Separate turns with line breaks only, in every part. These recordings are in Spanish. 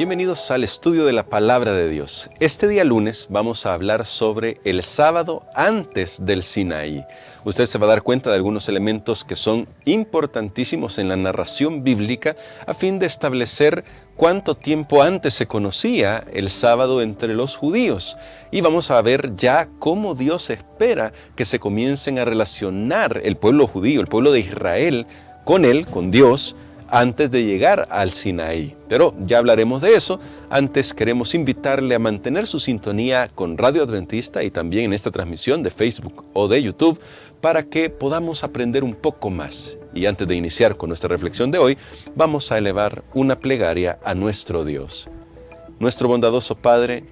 Bienvenidos al estudio de la Palabra de Dios. Este día lunes vamos a hablar sobre el sábado antes del Sinaí. Usted se va a dar cuenta de algunos elementos que son importantísimos en la narración bíblica a fin de establecer cuánto tiempo antes se conocía el sábado entre los judíos. Y vamos a ver ya cómo Dios espera que se comiencen a relacionar el pueblo judío, el pueblo de Israel, con Él, con Dios, antes de llegar al Sinaí. Pero ya hablaremos de eso. Antes queremos invitarle a mantener su sintonía con Radio Adventista y también en esta transmisión de Facebook o de YouTube para que podamos aprender un poco más. Y antes de iniciar con nuestra reflexión de hoy, vamos a elevar una plegaria a nuestro Dios. Nuestro bondadoso Padre,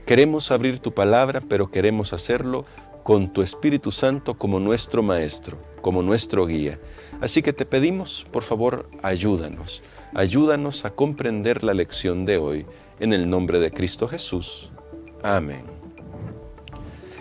queremos abrir tu palabra, pero queremos hacerlo con tu Espíritu Santo como nuestro Maestro, como nuestro guía. Así que te pedimos, por favor, ayúdanos. Ayúdanos a comprender la lección de hoy, en el nombre de Cristo Jesús. Amén.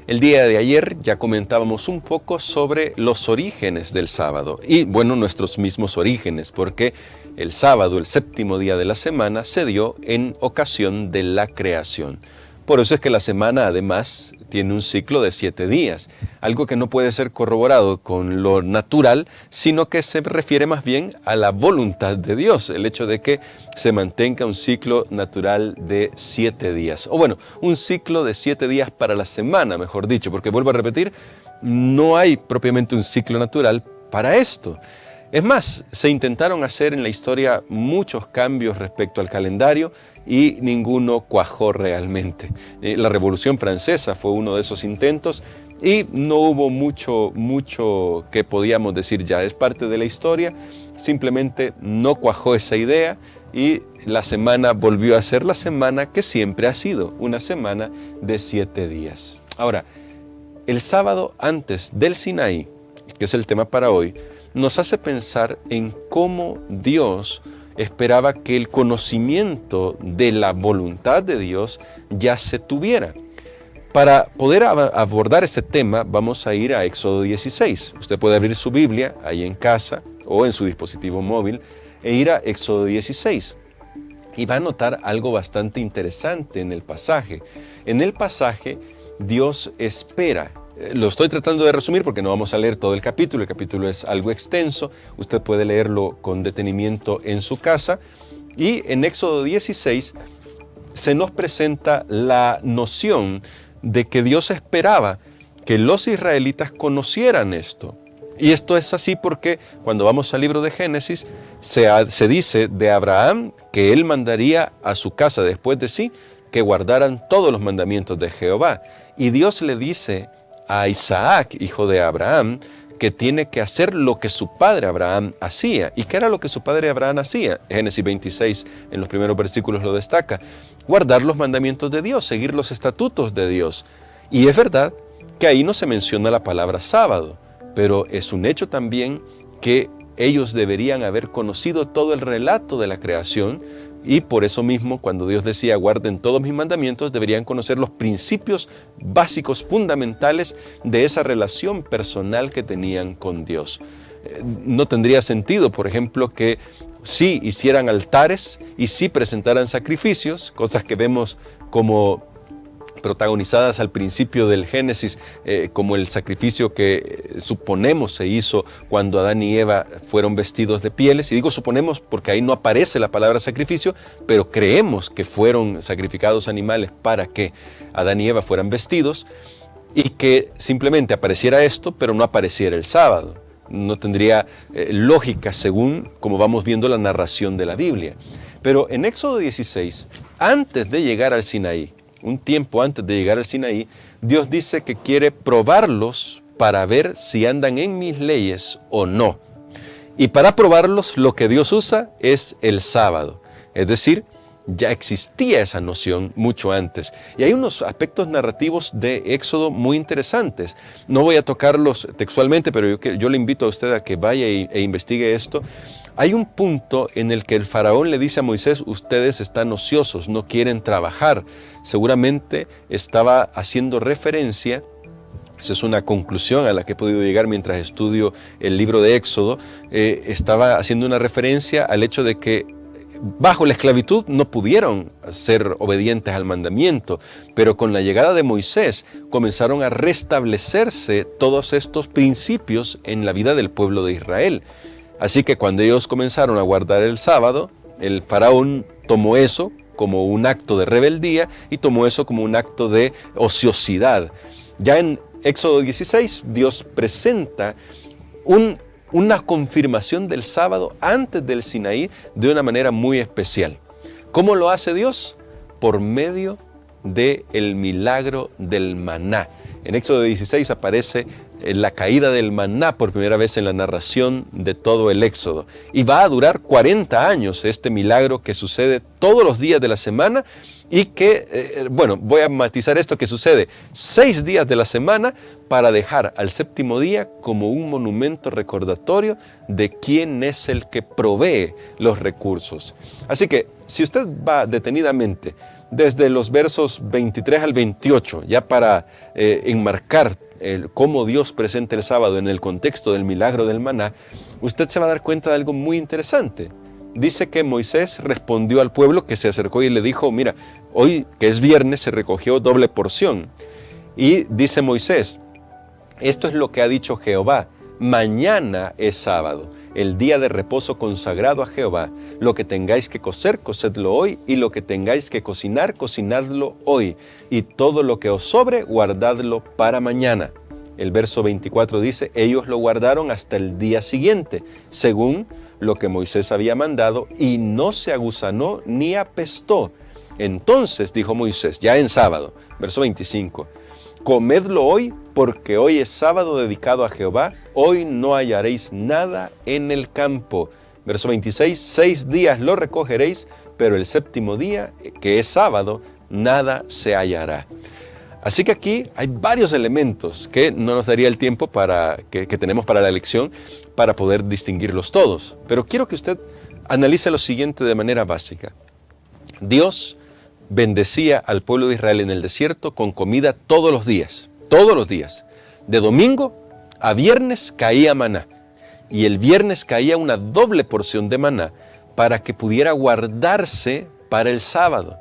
El día de ayer ya comentábamos un poco sobre los orígenes del sábado. Y bueno, nuestros mismos orígenes, porque el sábado, el séptimo día de la semana, se dio en ocasión de la creación. Por eso es que la semana además tiene un ciclo de 7 días, algo que no puede ser corroborado con lo natural, sino que se refiere más bien a la voluntad de Dios, el hecho de que se mantenga un ciclo natural de 7 días. O bueno, un ciclo de 7 días para la semana, mejor dicho, porque vuelvo a repetir, no hay propiamente un ciclo natural para esto. Es más, se intentaron hacer en la historia muchos cambios respecto al calendario y ninguno cuajó realmente. La Revolución Francesa fue uno de esos intentos y no hubo mucho que podíamos decir ya. Es parte de la historia, simplemente no cuajó esa idea y la semana volvió a ser la semana que siempre ha sido, una semana de 7 días. Ahora, el sábado antes del Sinaí, que es el tema para hoy, nos hace pensar en cómo Dios esperaba que el conocimiento de la voluntad de Dios ya se tuviera. Para poder abordar este tema vamos a ir a Éxodo 16. Usted puede abrir su Biblia ahí en casa o en su dispositivo móvil e ir a Éxodo 16. Y va a notar algo bastante interesante en el pasaje. En el pasaje Dios espera. Lo estoy tratando de resumir porque no vamos a leer todo el capítulo es algo extenso, usted puede leerlo con detenimiento en su casa. Y en Éxodo 16 se nos presenta la noción de que Dios esperaba que los israelitas conocieran esto. Y esto es así porque cuando vamos al libro de Génesis se dice de Abraham que él mandaría a su casa después de sí que guardaran todos los mandamientos de Jehová. Y Dios le dice a Isaac, hijo de Abraham, que tiene que hacer lo que su padre Abraham hacía. ¿Y qué era lo que su padre Abraham hacía? Génesis 26, en los primeros versículos lo destaca. Guardar los mandamientos de Dios, seguir los estatutos de Dios. Y es verdad que ahí no se menciona la palabra sábado, pero es un hecho también que ellos deberían haber conocido todo el relato de la creación. Y por eso mismo, cuando Dios decía, guarden todos mis mandamientos, deberían conocer los principios básicos, fundamentales de esa relación personal que tenían con Dios. No tendría sentido, por ejemplo, que sí hicieran altares y sí presentaran sacrificios, cosas que vemos como protagonizadas al principio del Génesis, como el sacrificio que suponemos se hizo cuando Adán y Eva fueron vestidos de pieles. Y digo suponemos porque ahí no aparece la palabra sacrificio, pero creemos que fueron sacrificados animales para que Adán y Eva fueran vestidos y que simplemente apareciera esto, pero no apareciera el sábado. No tendría lógica según como vamos viendo la narración de la Biblia. Pero en Éxodo 16, antes de llegar al Sinaí, un tiempo antes de llegar al Sinaí, Dios dice que quiere probarlos para ver si andan en mis leyes o no. Y para probarlos lo que Dios usa es el sábado. Es decir, ya existía esa noción mucho antes. Y hay unos aspectos narrativos de Éxodo muy interesantes. No voy a tocarlos textualmente, pero yo le invito a usted a que vaya e investigue esto. Hay un punto en el que el faraón le dice a Moisés, ustedes están ociosos, no quieren trabajar. Seguramente estaba haciendo referencia, esa es una conclusión a la que he podido llegar mientras estudio el libro de Éxodo, estaba haciendo una referencia al hecho de que bajo la esclavitud no pudieron ser obedientes al mandamiento, pero con la llegada de Moisés comenzaron a restablecerse todos estos principios en la vida del pueblo de Israel. Así que cuando ellos comenzaron a guardar el sábado, el faraón tomó eso como un acto de rebeldía y tomó eso como un acto de ociosidad. Ya en Éxodo 16, Dios presenta una confirmación del sábado antes del Sinaí de una manera muy especial. ¿Cómo lo hace Dios? Por medio del milagro del maná. En Éxodo 16 aparece la caída del maná por primera vez en la narración de todo el Éxodo. Y va a durar 40 años este milagro que sucede todos los días de la semana y que, voy a matizar esto, que sucede 6 días de la semana para dejar al séptimo día como un monumento recordatorio de quién es el que provee los recursos. Así que si usted va detenidamente desde los versos 23 al 28, ya para enmarcar cómo Dios presenta el sábado en el contexto del milagro del maná, usted se va a dar cuenta de algo muy interesante. Dice que Moisés respondió al pueblo que se acercó y le dijo, mira, hoy que es viernes se recogió doble porción. Y dice Moisés, esto es lo que ha dicho Jehová, mañana es sábado, el día de reposo consagrado a Jehová. Lo que tengáis que cocer, cocedlo hoy, y lo que tengáis que cocinar, cocinadlo hoy. Y todo lo que os sobre, guardadlo para mañana. El verso 24 dice, ellos lo guardaron hasta el día siguiente, según lo que Moisés había mandado, y no se aguzanó ni apestó. Entonces dijo Moisés, ya en sábado, verso 25, comedlo hoy, porque hoy es sábado dedicado a Jehová, hoy no hallaréis nada en el campo. Verso 26, 6 días lo recogeréis, pero el séptimo día, que es sábado, nada se hallará. Así que aquí hay varios elementos que no nos daría el tiempo que tenemos para la lección para poder distinguirlos todos. Pero quiero que usted analice lo siguiente de manera básica. Dios bendecía al pueblo de Israel en el desierto con comida todos los días. De domingo a viernes caía maná. Y el viernes caía una doble porción de maná para que pudiera guardarse para el sábado.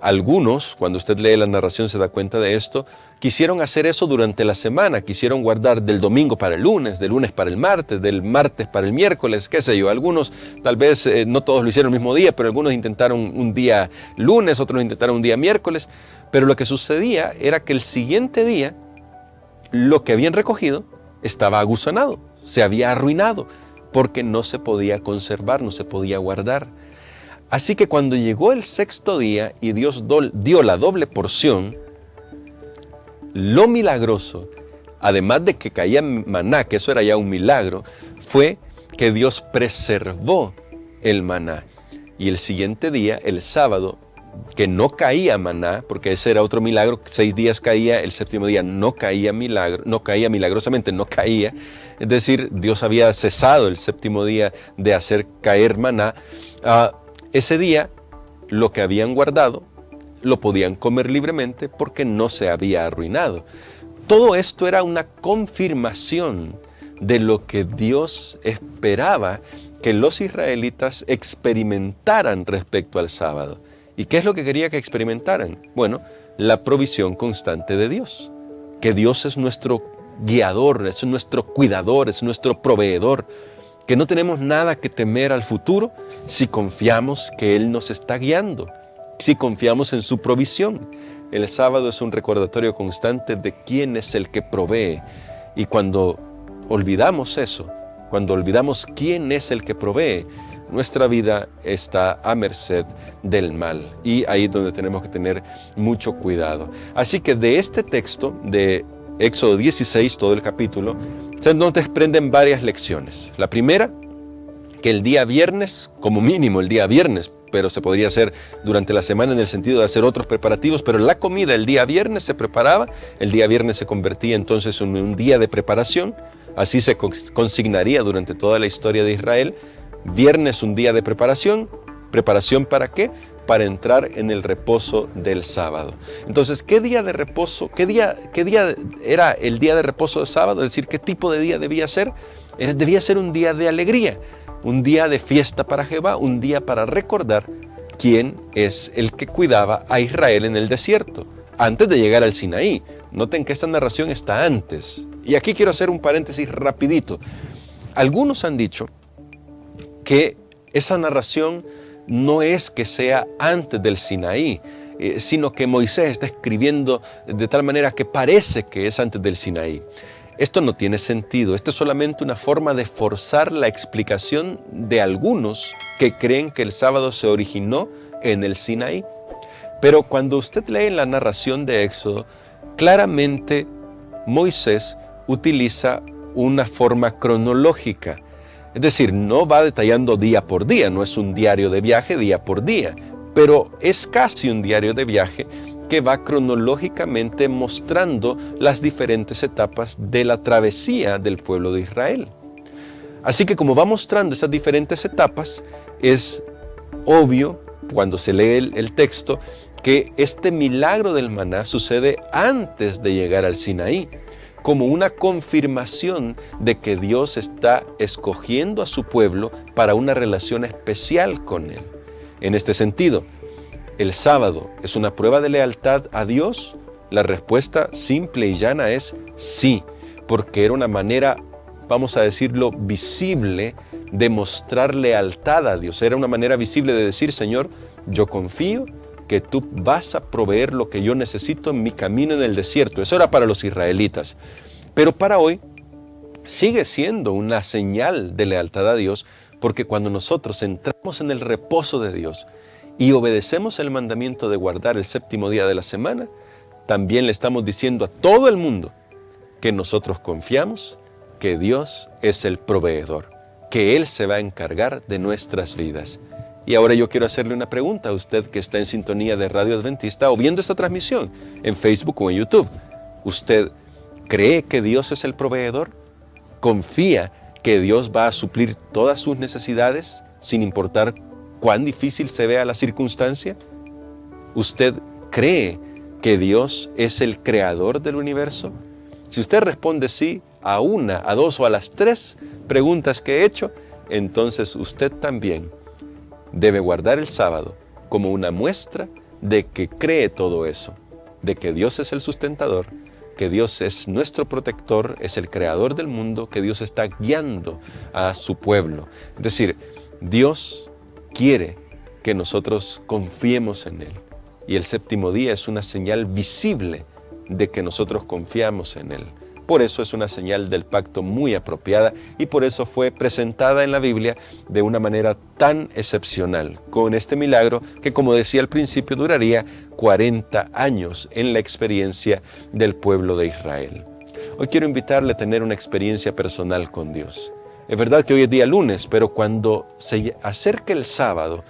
Algunos, cuando usted lee la narración se da cuenta de esto, quisieron hacer eso durante la semana, quisieron guardar del domingo para el lunes, del lunes para el martes, del martes para el miércoles, qué sé yo. Algunos, tal vez, no todos lo hicieron el mismo día, pero algunos intentaron un día lunes, otros intentaron un día miércoles. Pero lo que sucedía era que el siguiente día, lo que habían recogido estaba aguzanado, se había arruinado, porque no se podía conservar, no se podía guardar. Así que cuando llegó el sexto día y Dios dio la doble porción, lo milagroso, además de que caía maná, que eso era ya un milagro, fue que Dios preservó el maná. Y el siguiente día, el sábado, que no caía maná, porque ese era otro milagro, 6 días caía, el séptimo día no caía milagrosamente, no caía. Es decir, Dios había cesado el séptimo día de hacer caer maná. Ese día, lo que habían guardado, lo podían comer libremente porque no se había arruinado. Todo esto era una confirmación de lo que Dios esperaba que los israelitas experimentaran respecto al sábado. ¿Y qué es lo que quería que experimentaran? Bueno, la provisión constante de Dios. Que Dios es nuestro guiador, es nuestro cuidador, es nuestro proveedor. Que no tenemos nada que temer al futuro si confiamos que Él nos está guiando, si confiamos en su provisión. El sábado es un recordatorio constante de quién es el que provee. Y cuando olvidamos eso, cuando olvidamos quién es el que provee, nuestra vida está a merced del mal. Y ahí es donde tenemos que tener mucho cuidado. Así que de este texto, de Éxodo 16, todo el capítulo, se nos desprenden varias lecciones. La primera, que el día viernes, como mínimo el día viernes, pero se podría hacer durante la semana en el sentido de hacer otros preparativos, pero la comida el día viernes se preparaba, el día viernes se convertía entonces en un día de preparación, así se consignaría durante toda la historia de Israel. Viernes un día de preparación, ¿preparación para qué? Para entrar en el reposo del sábado. Entonces, ¿qué día de reposo, qué día era el día de reposo de sábado? Es decir, ¿qué tipo de día debía ser? Debía ser un día de alegría. un día de fiesta para Jehová, un día para recordar quién es el que cuidaba a Israel en el desierto, antes de llegar al Sinaí. Noten que esta narración está antes. Y aquí quiero hacer un paréntesis rapidito. Algunos han dicho que esa narración no es que sea antes del Sinaí, sino que Moisés está escribiendo de tal manera que parece que es antes del Sinaí. Esto no tiene sentido. Esto es solamente una forma de forzar la explicación de algunos que creen que el sábado se originó en el Sinaí. Pero cuando usted lee la narración de Éxodo, claramente Moisés utiliza una forma cronológica. Es decir, no va detallando día por día, no es un diario de viaje día por día, pero es casi un diario de viaje que va cronológicamente mostrando las diferentes etapas de la travesía del pueblo de Israel. Así que como va mostrando estas diferentes etapas, es obvio cuando se lee el texto que este milagro del maná sucede antes de llegar al Sinaí, como una confirmación de que Dios está escogiendo a su pueblo para una relación especial con él. En este sentido, ¿el sábado es una prueba de lealtad a Dios? La respuesta simple y llana es sí, porque era una manera, vamos a decirlo, visible de mostrar lealtad a Dios. Era una manera visible de decir, Señor, yo confío que tú vas a proveer lo que yo necesito en mi camino en el desierto. Eso era para los israelitas. Pero para hoy sigue siendo una señal de lealtad a Dios, porque cuando nosotros entramos en el reposo de Dios y obedecemos el mandamiento de guardar el séptimo día de la semana, también le estamos diciendo a todo el mundo que nosotros confiamos que Dios es el proveedor, que Él se va a encargar de nuestras vidas. Y ahora yo quiero hacerle una pregunta a usted que está en sintonía de Radio Adventista o viendo esta transmisión en Facebook o en YouTube. ¿Usted cree que Dios es el proveedor? ¿Confía que Dios va a suplir todas sus necesidades sin importar cuán difícil se vea la circunstancia? ¿Usted cree que Dios es el creador del universo? Si usted responde sí a una, a dos o a las tres preguntas que he hecho, entonces usted también debe guardar el sábado como una muestra de que cree todo eso, de que Dios es el sustentador, que Dios es nuestro protector, es el creador del mundo, que Dios está guiando a su pueblo. Es decir, Dios quiere que nosotros confiemos en Él. Y el séptimo día es una señal visible de que nosotros confiamos en Él. Por eso es una señal del pacto muy apropiada y por eso fue presentada en la Biblia de una manera tan excepcional, con este milagro que, como decía al principio, duraría 40 años en la experiencia del pueblo de Israel. Hoy quiero invitarle a tener una experiencia personal con Dios. Es verdad que hoy es día lunes, pero cuando se acerque el sábado,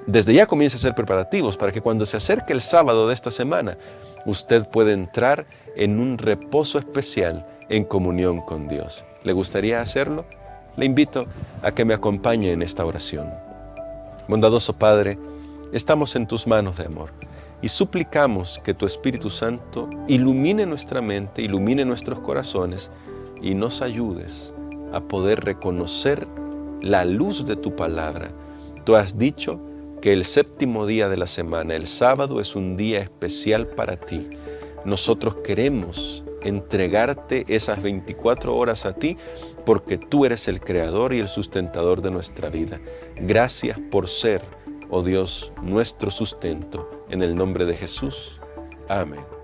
desde ya comience a hacer preparativos para que cuando se acerque el sábado de esta semana, usted pueda entrar en un reposo especial en comunión con Dios. ¿Le gustaría hacerlo? Le invito a que me acompañe en esta oración. Bondadoso Padre, estamos en tus manos de amor y suplicamos que tu Espíritu Santo ilumine nuestra mente, ilumine nuestros corazones y nos ayudes a poder reconocer la luz de tu palabra. Tú has dicho que el séptimo día de la semana, el sábado, es un día especial para ti. Nosotros queremos entregarte esas 24 horas a ti porque tú eres el creador y el sustentador de nuestra vida. Gracias por ser, oh Dios, nuestro sustento. En el nombre de Jesús. Amén.